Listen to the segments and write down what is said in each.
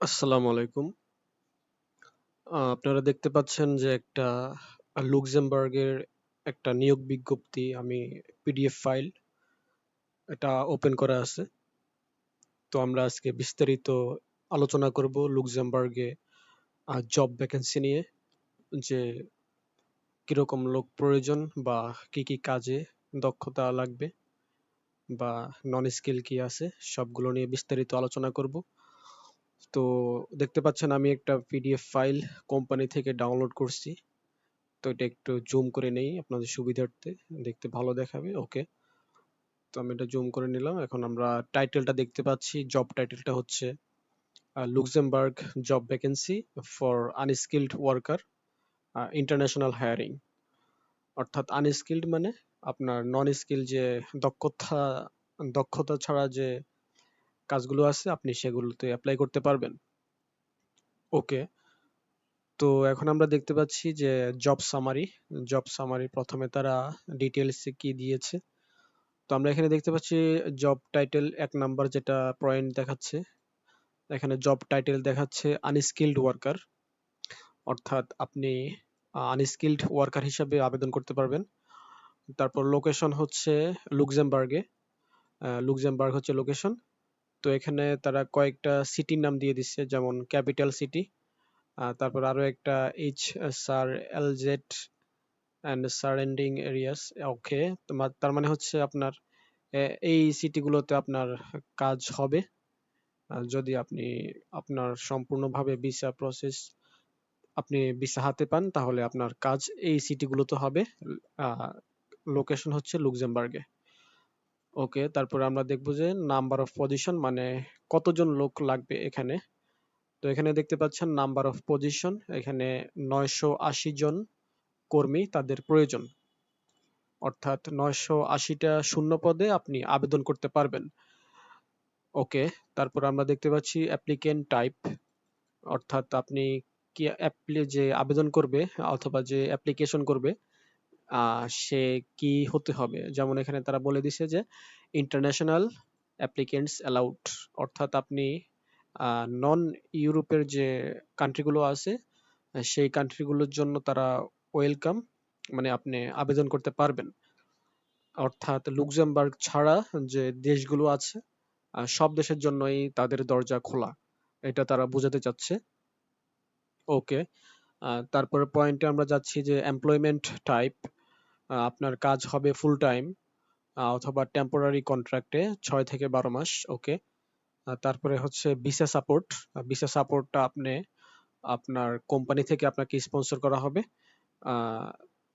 আসসালামু আলাইকুম। আপনারা দেখতে পাচ্ছেন যে একটা লুক্সেমবার্গের একটা নিয়োগ বিজ্ঞপ্তি আমি পিডিএফ ফাইল এটা ওপেন করা আছে। তো আমরা আজকে বিস্তারিত আলোচনা করব লুক্সেমবার্গে জব ভ্যাকেন্সি নিয়ে, যে কিরকম লোক প্রয়োজন বা কি কি কাজে দক্ষতা লাগবে বা নন স্কিল কি আছে, সবগুলো নিয়ে বিস্তারিত আলোচনা করব। তো দেখতে পাচ্ছেন আমি একটা পিডিএফ ফাইল কোম্পানি থেকে ডাউনলোড করছি। তো এটা একটু জুম করে নেই আপনাদের সুবিধার্থে, দেখতে ভালো দেখাবে। ওকে, তো আমি এটা জুম করে নিলাম। এখন আমরা টাইটেলটা দেখতে পাচ্ছি, জব টাইটেলটা হচ্ছে Luxembourg job vacancy for unskilled worker, international hiring. অর্থাৎ আনস্কিল্ড মানে আপনার নন স্কিল, যে দক্ষতা দক্ষতা ছাড়া যে কাজগুলো আছে আপনি সেগুলোতে অ্যাপ্লাই করতে পারবেন। ওকে, তো এখন আমরা দেখতে পাচ্ছি যে জব সামারি প্রথমে তারা ডিটেলসে কি দিয়েছে। তো আমরা এখানে দেখতে পাচ্ছি জব টাইটেল ১ নাম্বার যেটা পয়েন্ট দেখাচ্ছে, এখানে জব টাইটেল দেখাচ্ছে আনস্কিলড ওয়ার্কার, অর্থাৎ আপনি আনস্কিলড ওয়ার্কার হিসাবে আবেদন করতে পারবেন। তারপর লোকেশন হচ্ছে লুক্সেমবার্গে, লুক্সেমবার্গ হচ্ছে লোকেশন। তো এখানে তারা কয়েকটা সিটির নাম দিয়ে দিচ্ছে, যেমন ক্যাপিটাল সিটি, তারপর আরো একটা এইচ সার এলজেড অ্যান্ড সারাউন্ডিং এরিয়াস। ওকে, তার মানে হচ্ছে আপনার এই সিটিগুলোতে আপনার কাজ হবে। যদি আপনি আপনার সম্পূর্ণভাবে ভিসা প্রসেস আপনি ভিসা হাতে পান, তাহলে আপনার কাজ এই সিটিগুলোতে হবে। লোকেশন হচ্ছে লুক্সেমবার্গে। ওকে, তারপরে আমরা দেখবো যে নাম্বার অফ পজিশন, মানে কতজন লোক লাগবে এখানে। তো এখানে দেখতে পাচ্ছেন নাম্বার অফ পজিশন, এখানে 980 জন কর্মী তাদের প্রয়োজন, অর্থাৎ 980টা শূন্য পদে আপনি আবেদন করতে পারবেন। ওকে, তারপর আমরা দেখতে পাচ্ছি অ্যাপ্লিকেন্ট টাইপ, অর্থাৎ আপনি কি যে আবেদন করবে অথবা যে অ্যাপ্লিকেশন করবে সে কি হতে হবে। যেমন এখানে তারা বলে দিছে যে ইন্টারন্যাশনাল অ্যাপ্লিকেন্টস অ্যালাউড, অর্থাৎ আপনি নন ইউরোপের যে কান্ট্রিগুলো আছে সেই কান্ট্রিগুলোর জন্য তারা ওয়েলকাম, মানে আপনি আবেদন করতে পারবেন। অর্থাৎ লুক্সেমবার্গ ছাড়া যে দেশগুলো আছে সব দেশের জন্যই তাদের দরজা খোলা, এটা তারা বোঝাতে চাচ্ছে। ওকে, তারপরে পয়েন্টে আমরা যাচ্ছি যে এমপ্লয়মেন্ট টাইপ, আপনার কাজ হবে ফুল টাইম অথবা টেম্পোরারি কন্ট্রাক্টে 6 থেকে 12 মাস। ওকে, তারপরে হচ্ছে ভিসা সাপোর্ট। ভিসা সাপোর্টটা আপনি আপনার কোম্পানি থেকে আপনাকে স্পন্সর করা হবে। আহ,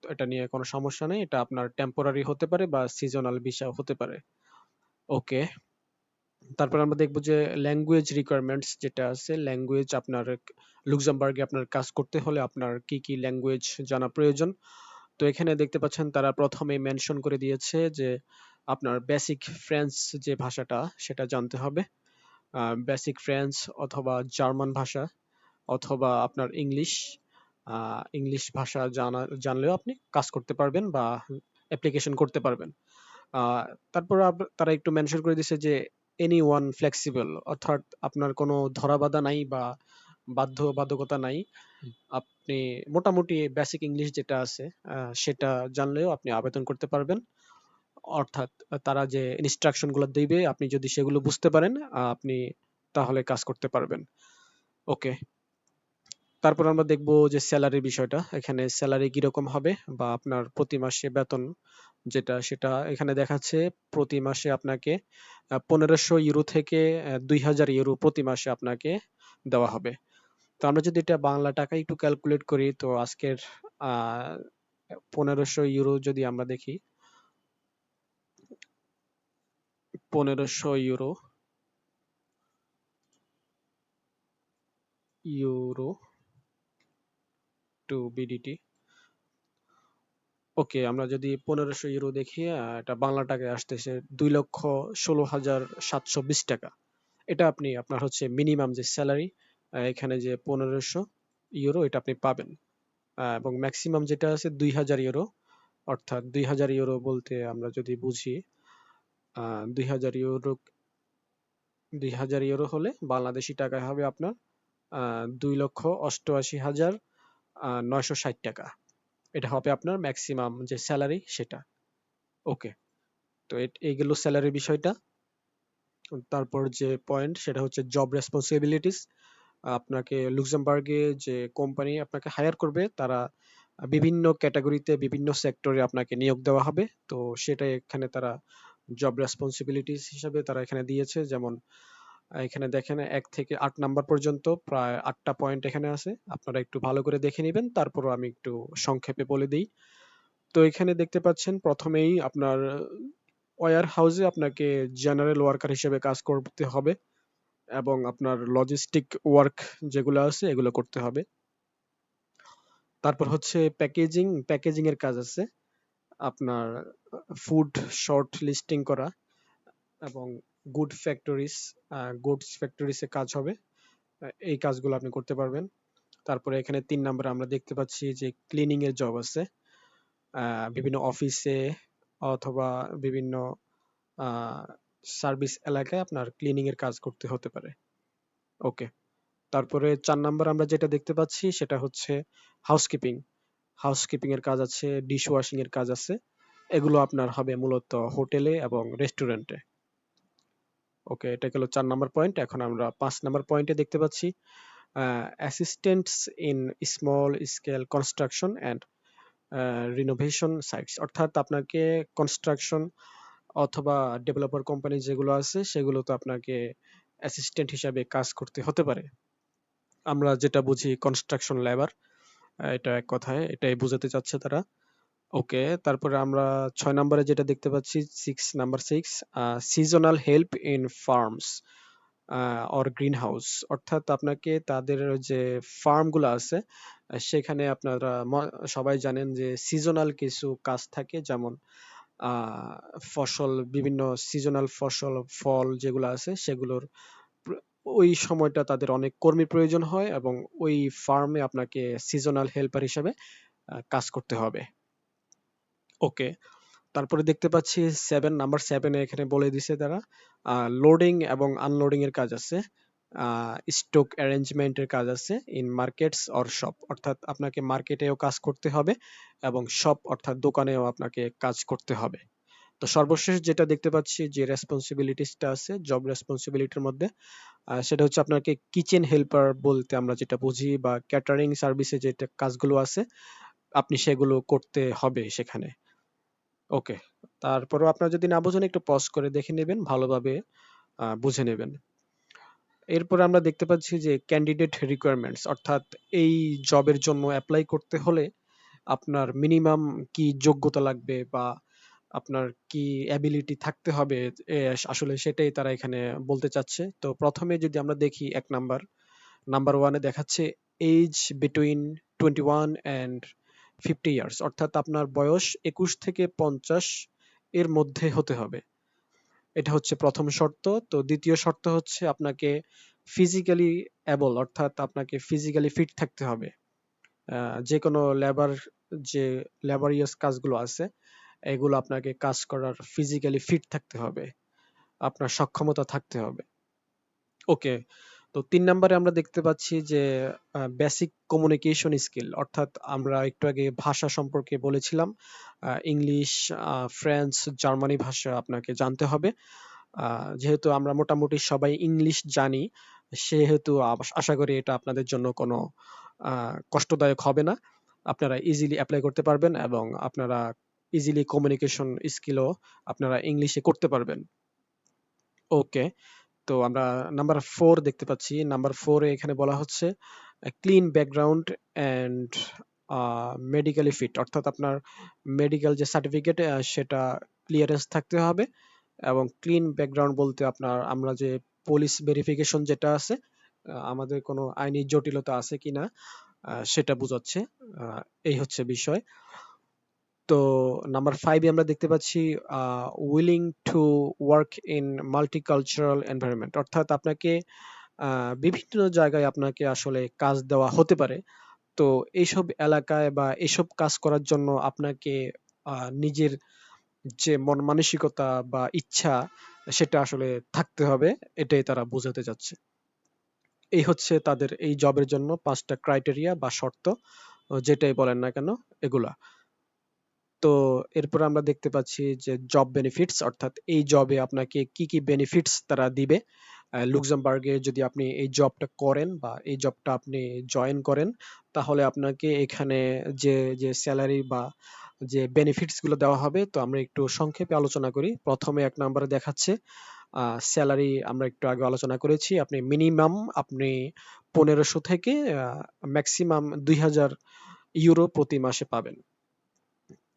এটা নিয়ে কোনো সমস্যা নেই, এটা আপনার টেম্পোরারি হতে পারে বা সিজনাল ভিসা হতে পারে। ওকে, তারপর আমরা দেখবো যে ল্যাঙ্গুয়েজ রিকোয়ারমেন্টস যেটা আছে, ল্যাঙ্গুয়েজ আপনার লুক্সেমবার্গে আপনার কাজ করতে হলে আপনার কি কি ল্যাঙ্গুয়েজ জানা প্রয়োজন। তো এখানে দেখতে পাচ্ছেন তারা প্রথমে মেনশন করে দিয়েছে যে আপনার বেসিক ফ্রেঞ্চ যে ভাষাটা সেটা জানতে হবে, বেসিক ফ্রেঞ্চ অথবা জার্মান ভাষা অথবা আপনার ইংলিশ, ইংলিশ ভাষা জানলেও আপনি কাজ করতে পারবেন বা অ্যাপ্লিকেশন করতে পারবেন। তারপর তারা একটু মেনশন করে দিছে যে এনি ওয়ান ফ্লেক্সিবল, অর্থাৎ আপনার কোনো ধরাবাধা নাই বা বাধ্যবাধকতা নাই। আপনি মোটামুটি বেসিক ইংলিশ যেটা আছে সেটা জানলেও আপনি আবেদন করতে পারবেন। অর্থাৎ তারা যে ইনস্ট্রাকশন গুলো দিবে আপনি যদি সেগুলো বুঝতে পারেন আপনি তাহলে কাজ করতে পারবেন। ওকে, তারপর আমরা দেখবো যে স্যালারির বিষয়টা, এখানে স্যালারি কিরকম হবে বা আপনার প্রতি মাসে বেতন যেটা সেটা এখানে দেখাচ্ছে। প্রতি মাসে আপনাকে 1500 ইউরো থেকে 2000 ইউরো প্রতি মাসে আপনাকে দেওয়া হবে। তো আমরা যদি এটা বাংলা টাকায় একটু ক্যালকুলেট করি, তো আজকের আহ 1500 ইউরো যদি আমরা দেখি, 1500 ইউরো ইউরো টু বিডিটি। ওকে, আমরা যদি 1500 ইউরো দেখি, এটা বাংলা টাকায় আসতেছে 2,16,720 টাকা। এটা আপনি আপনার হচ্ছে মিনিমাম যে স্যালারি, এখানে যে 1500 ইউরো এটা আপনি পাবেন। এবং ম্যাক্সিমাম যেটা আছে 2000 ইউরো, অর্থাৎ 2000 ইউরো বলতে আমরা যদি বুঝি 2000 ইউরো, 2000 ইউরো হলে বাংলাদেশি টাকায় হবে আপনার 2,88,960 টাকা। এটা হবে আপনার ম্যাক্সিমাম যে স্যালারি সেটা। ওকে, তো এই গেল স্যালারি বিষয়টা। তারপর যে পয়েন্ট সেটা হচ্ছে জব রেসপন্সিবিলিটিস। আপনাকে লুক্সেমবার্গে যে কোম্পানি আপনাকে হায়ার করবে তারা বিভিন্ন ক্যাটাগরিতে বিভিন্ন সেক্টরে আপনাকে নিয়োগ দেওয়া হবে। তো সেটা এখানে তারা জব রেসপন্সিবিলিটিস হিসাবে তারা এখানে দিয়েছে। যেমন এখানে দেখেন 1 থেকে 8 নাম্বার পর্যন্ত প্রায় 8টা পয়েন্ট এখানে আছে, আপনারা একটু ভালো করে দেখে নেবেন, তারপরও আমি একটু সংক্ষেপে বলে দিই। তো এখানে দেখতে পাচ্ছেন প্রথমেই আপনার ওয়্যার হাউসে আপনাকে জেনারেল ওয়ার্কার হিসেবে কাজ করতে হবে এবং আপনার লজিস্টিক ওয়ার্ক যেগুলো আছে এগুলো করতে হবে। তারপর হচ্ছে প্যাকেজিং এর কাজ আছে, আপনার ফুড শর্ট লিস্টিং করা এবং গুডস ফ্যাক্টরিজে কাজ হবে। এই কাজগুলো আপনি করতে পারবেন। তারপরে এখানে 3 নম্বরে আমরা দেখতে পাচ্ছি যে ক্লিনিং এর জব আছে, বিভিন্ন অফিসে অথবা বিভিন্ন সার্ভিস এলাকায় আপনার ক্লিনিং এর কাজ করতে হতে পারে। ওকে, তারপরে 4 নম্বর আমরা যেটা দেখতে পাচ্ছি সেটা হচ্ছে হাউসকিপিং। হাউসকিপিং এর কাজ আছে, ডিশ ওয়াশিং এর কাজ আছে। এগুলো আপনার হবে মূলত হোটেলে এবং রেস্টুরেন্টে। ওকে, এটা গেল 4 নম্বর পয়েন্ট। এখন আমরা 5 নম্বর পয়েন্টে দেখতে পাচ্ছি assistants in small scale construction and renovation sites. অর্থাৎ আপনাকে কনস্ট্রাকশন অথবা ডেভেলপার কোম্পানি যেগুলো আছে সেগুলো তো আপনাকে অ্যাসিস্ট্যান্ট হিসাবে কাজ করতে হতে পারে। আমরা যেটা বুঝি কনস্ট্রাকশন লেবার, এটা এক কথায় এটাই বোঝাতে চাচ্ছে তারা। ওকে, তারপরে আমরা 6 নম্বরে যেটা দেখতে পাচ্ছি, number 6, seasonal help in farms or green house. অর্থাৎ আপনাকে তাদের যে ফার্ম গুলো আছে সেখানে আপনারা সবাই জানেন যে সিজনাল কিছু কাজ থাকে, যেমন বিভিন্ন সিজনাল ফসল ফল যেগুলো আছে সেগুলোর প্র- ওই সময়টা তাদের অনেক কর্মীর প্রয়োজন হয় এবং ওই ফার্মে আপনাকে সিজনাল হেল্পার হিসেবে কাজ করতে হবে। ওকে, তারপরে দেখতে পাচ্ছি নাম্বার 7-এ এখানে বলে দিছে তারা লোডিং এবং আনলোডিং এর কাজ আছে, স্টক অ্যারেঞ্জমেন্টের কাজ আছে ইন মার্কেটস অর শপ। অর্থাৎ আপনাকে মার্কেটেও কাজ করতে হবে এবং শপ অর্থাৎ দোকানেও আপনাকে কাজ করতে হবে। তো সর্বশেষ যেটা দেখতে পাচ্ছি যে রেসপন্সিবিলিটিসটা আছে জব রেসপন্সিবিলিটির মধ্যে, সেটা হচ্ছে আপনাকে কিচেন হেল্পার বলতে আমরা যেটা বুঝি বা ক্যাটারিং সার্ভিসে যেটা কাজগুলো আছে আপনি সেগুলো করতে হবে সেখানে। ওকে, তারপরেও আপনার যদি না বোঝেন একটু পজ করে দেখে নেবেন, ভালোভাবে বুঝে নেবেন। এরপরে আমরা দেখতে পাচ্ছি যে ক্যান্ডিডেট রিকোয়ারমেন্টস, অর্থাৎ এই জবের জন্য অ্যাপ্লাই করতে হলে আপনার মিনিমাম কি যোগ্যতা লাগবে বা আপনার কি অ্যাবিলিটি থাকতে হবে, আসলে সেটাই তারা এখানে বলতে চাচ্ছে। তো প্রথমে যদি আমরা দেখি নাম্বার 1-এ দেখাচ্ছে এজ বিটুইন 21 অ্যান্ড 50 ইয়ার্স। অর্থাৎ আপনার বয়স 21 থেকে 50 এর মধ্যে হতে হবে, এটা হচ্ছে প্রথম শর্ত। তো দ্বিতীয় শর্ত হচ্ছে আপনাকে ফিজিক্যালি অ্যাবল, অর্থাৎ আপনাকে ফিজিক্যালি ফিট থাকতে হবে। যে কোনো যে লেবারিয়াস কাজগুলো আছে এগুলো আপনাকে কাজ করার ফিজিক্যালি ফিট থাকতে হবে, আপনার সক্ষমতা থাকতে হবে। ওকে, তো 3 নম্বরে আমরা দেখতে পাচ্ছি যে বেসিক কমিউনিকেশন স্কিল, অর্থাৎ আমরা একটু আগে ভাষা সম্পর্কে বলেছিলাম, ইংলিশ, ফ্রেঞ্চ, জার্মানি ভাষা আপনাকে জানতে হবে। যেহেতু আমরা মোটামুটি সবাই ইংলিশ জানি সেহেতু আশা করি এটা আপনাদের জন্য কোনো কষ্টদায়ক হবে না। আপনারা ইজিলি অ্যাপ্লাই করতে পারবেন এবং আপনারা ইজিলি কমিউনিকেশন স্কিলও আপনারা ইংলিশে করতে পারবেন। ওকে, তো আমরা নাম্বার 4 দেখতে পাচ্ছি। নাম্বার 4-এ এখানে বলা হচ্ছে clean background and medically fit. অর্থাৎ আপনার মেডিকেল যে সার্টিফিকেট সেটা ক্লিয়ারেন্স থাকতে হবে এবং ক্লিন ব্যাকগ্রাউন্ড বলতে আপনার আমরা যে পুলিশ ভেরিফিকেশন যেটা আছে, আমাদের কোনো আইনি জটিলতা আছে কিনা সেটা বোঝাচ্ছে। আহ, এই হচ্ছে বিষয়। তো নাম্বার 5-এ আমরা দেখতে পাচ্ছি willing to work in multicultural environment. অর্থাৎ আপনাকে বিভিন্ন জায়গায় আপনাকে আসলে কাজ দেওয়া হতে পারে। তো এইসব এলাকায় বা এইসব কাজ করার জন্য আপনাকে নিজের যে মন মানসিকতা বা ইচ্ছা সেটা আসলে থাকতে হবে, এটাই তারা বোঝাতে চাচ্ছে। এই হচ্ছে তাদের এই জবের জন্য 5টা ক্রাইটেরিয়া বা শর্ত, যেটাই বলেন না কেন এগুলা। তো এরপর আমরা দেখতে পাচ্ছি যে জব বেনিফিটস, অর্থাৎ এই জবে আপনাকে কি কি বেনিফিটস তারা দিবে। লুক্সেমবার্গে যদি আপনি এই জবটা করেন বা এই জবটা আপনি জয়েন করেন, তাহলে আপনাকে এখানে যে যে স্যালারি বা যে বেনিফিটস গুলো দেওয়া হবে, তো আমরা একটু সংক্ষেপে আলোচনা করি। প্রথমে 1 নম্বরে দেখাচ্ছে স্যালারি, আমরা একটু আগে আলোচনা করেছি, আপনি মিনিমাম আপনি 1500 থেকে ম্যাক্সিমাম 2000 ইউরো প্রতি মাসে পাবেন।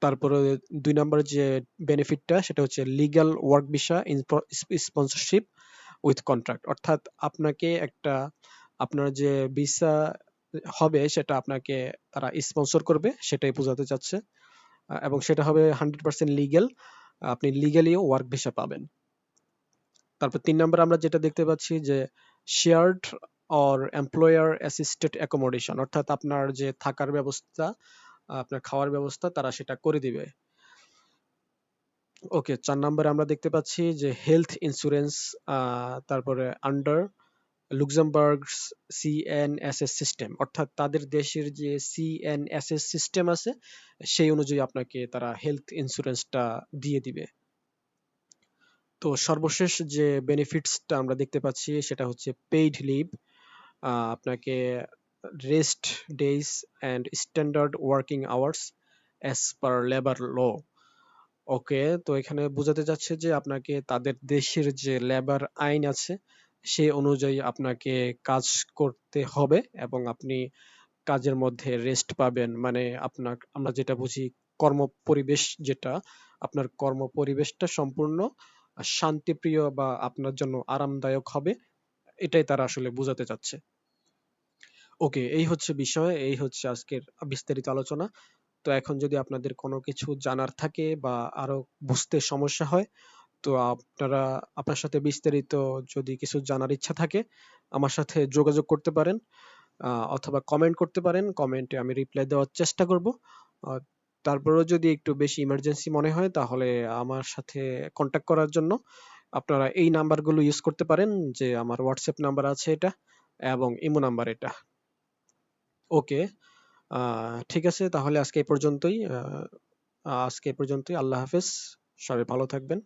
তারপরে 2 নম্বর যে বেনিফিটটা সেটা হচ্ছে legal work visa sponsorship with contract, অর্থাৎ আপনাকে একটা আপনার যে ভিসা হবে সেটা আপনাকে তারা স্পন্সর করবে, সেটাই বোঝাতে চাচ্ছে। এবং সেটা হবে 100% লিগ্যাল, আপনি লিগ্যালিও ওয়ার্ক ভিসা পাবেন। তারপর 3 নম্বর আমরা যেটা দেখতে পাচ্ছি যে shared or employer assisted accommodation, অর্থাৎ আপনার যে থাকার ব্যবস্থা, আপনার খাওয়ার ব্যবস্থা তারা সেটা করে দিবে। ওকে, 4 নম্বরে আমরা দেখতে পাচ্ছি যে হেলথ ইন্স্যুরেন্স, তারপরে আন্ডার লুক্সেমবার্গ সিএনএসএস সিস্টেম, অর্থাৎ তাদের দেশের যে সিএনএসএস সিস্টেম আছে সেই অনুযায়ী আপনাকে তারা হেলথ ইন্স্যুরেন্সটা দিয়ে দিবে। তো সর্বশেষ যে বেনিফিটসটা আমরা দেখতে পাচ্ছি সেটা হচ্ছে পেইড লিভ, আপনাকে rest days and standard working hours as per labour law. Okay, তো এখানে বোঝাতে চাচ্ছে যে আপনাকে তাদের দেশের যে লেবার আইন আছে সেই অনুযায়ী আপনাকে কাজ করতে হবে, এবং আপনি কাজের মধ্যে রেস্ট পাবেন, মানে আপনার আমরা যেটা বুঝি কর্ম পরিবেশ, যেটা আপনার কর্ম পরিবেশটা সম্পূর্ণ শান্তিপ্রিয় বা আপনার জন্য আরামদায়ক হবে, এটাই তারা আসলে বোঝাতে চাচ্ছে। ওকে, এই হচ্ছে বিষয়, এই হচ্ছে আজকের বিস্তারিত আলোচনা। তো এখন যদি আপনাদের কোনো কিছু জানার থাকে বা আরো বুঝতে সমস্যা হয়, তো আপনার সাথে বিস্তারিত যদি কিছু জানার ইচ্ছা থাকে আমার সাথে যোগাযোগ করতে পারেন, অথবা কমেন্ট করতে পারেন, কমেন্টে আমি রিপ্লাই দেওয়ার চেষ্টা করব। আহ, তারপরেও যদি একটু বেশি ইমার্জেন্সি মনে হয় তাহলে আমার সাথে কন্ট্যাক্ট করার জন্য আপনারা এই নাম্বারগুলো ইউজ করতে পারেন, যে আমার হোয়াটসঅ্যাপ নাম্বার আছে এটা, এবং ইমো নাম্বার এটা। ওকে, ঠিক আছে, তাহলে আজকে এই পর্যন্তই। আল্লাহ হাফেজ, সবাই ভালো থাকবেন।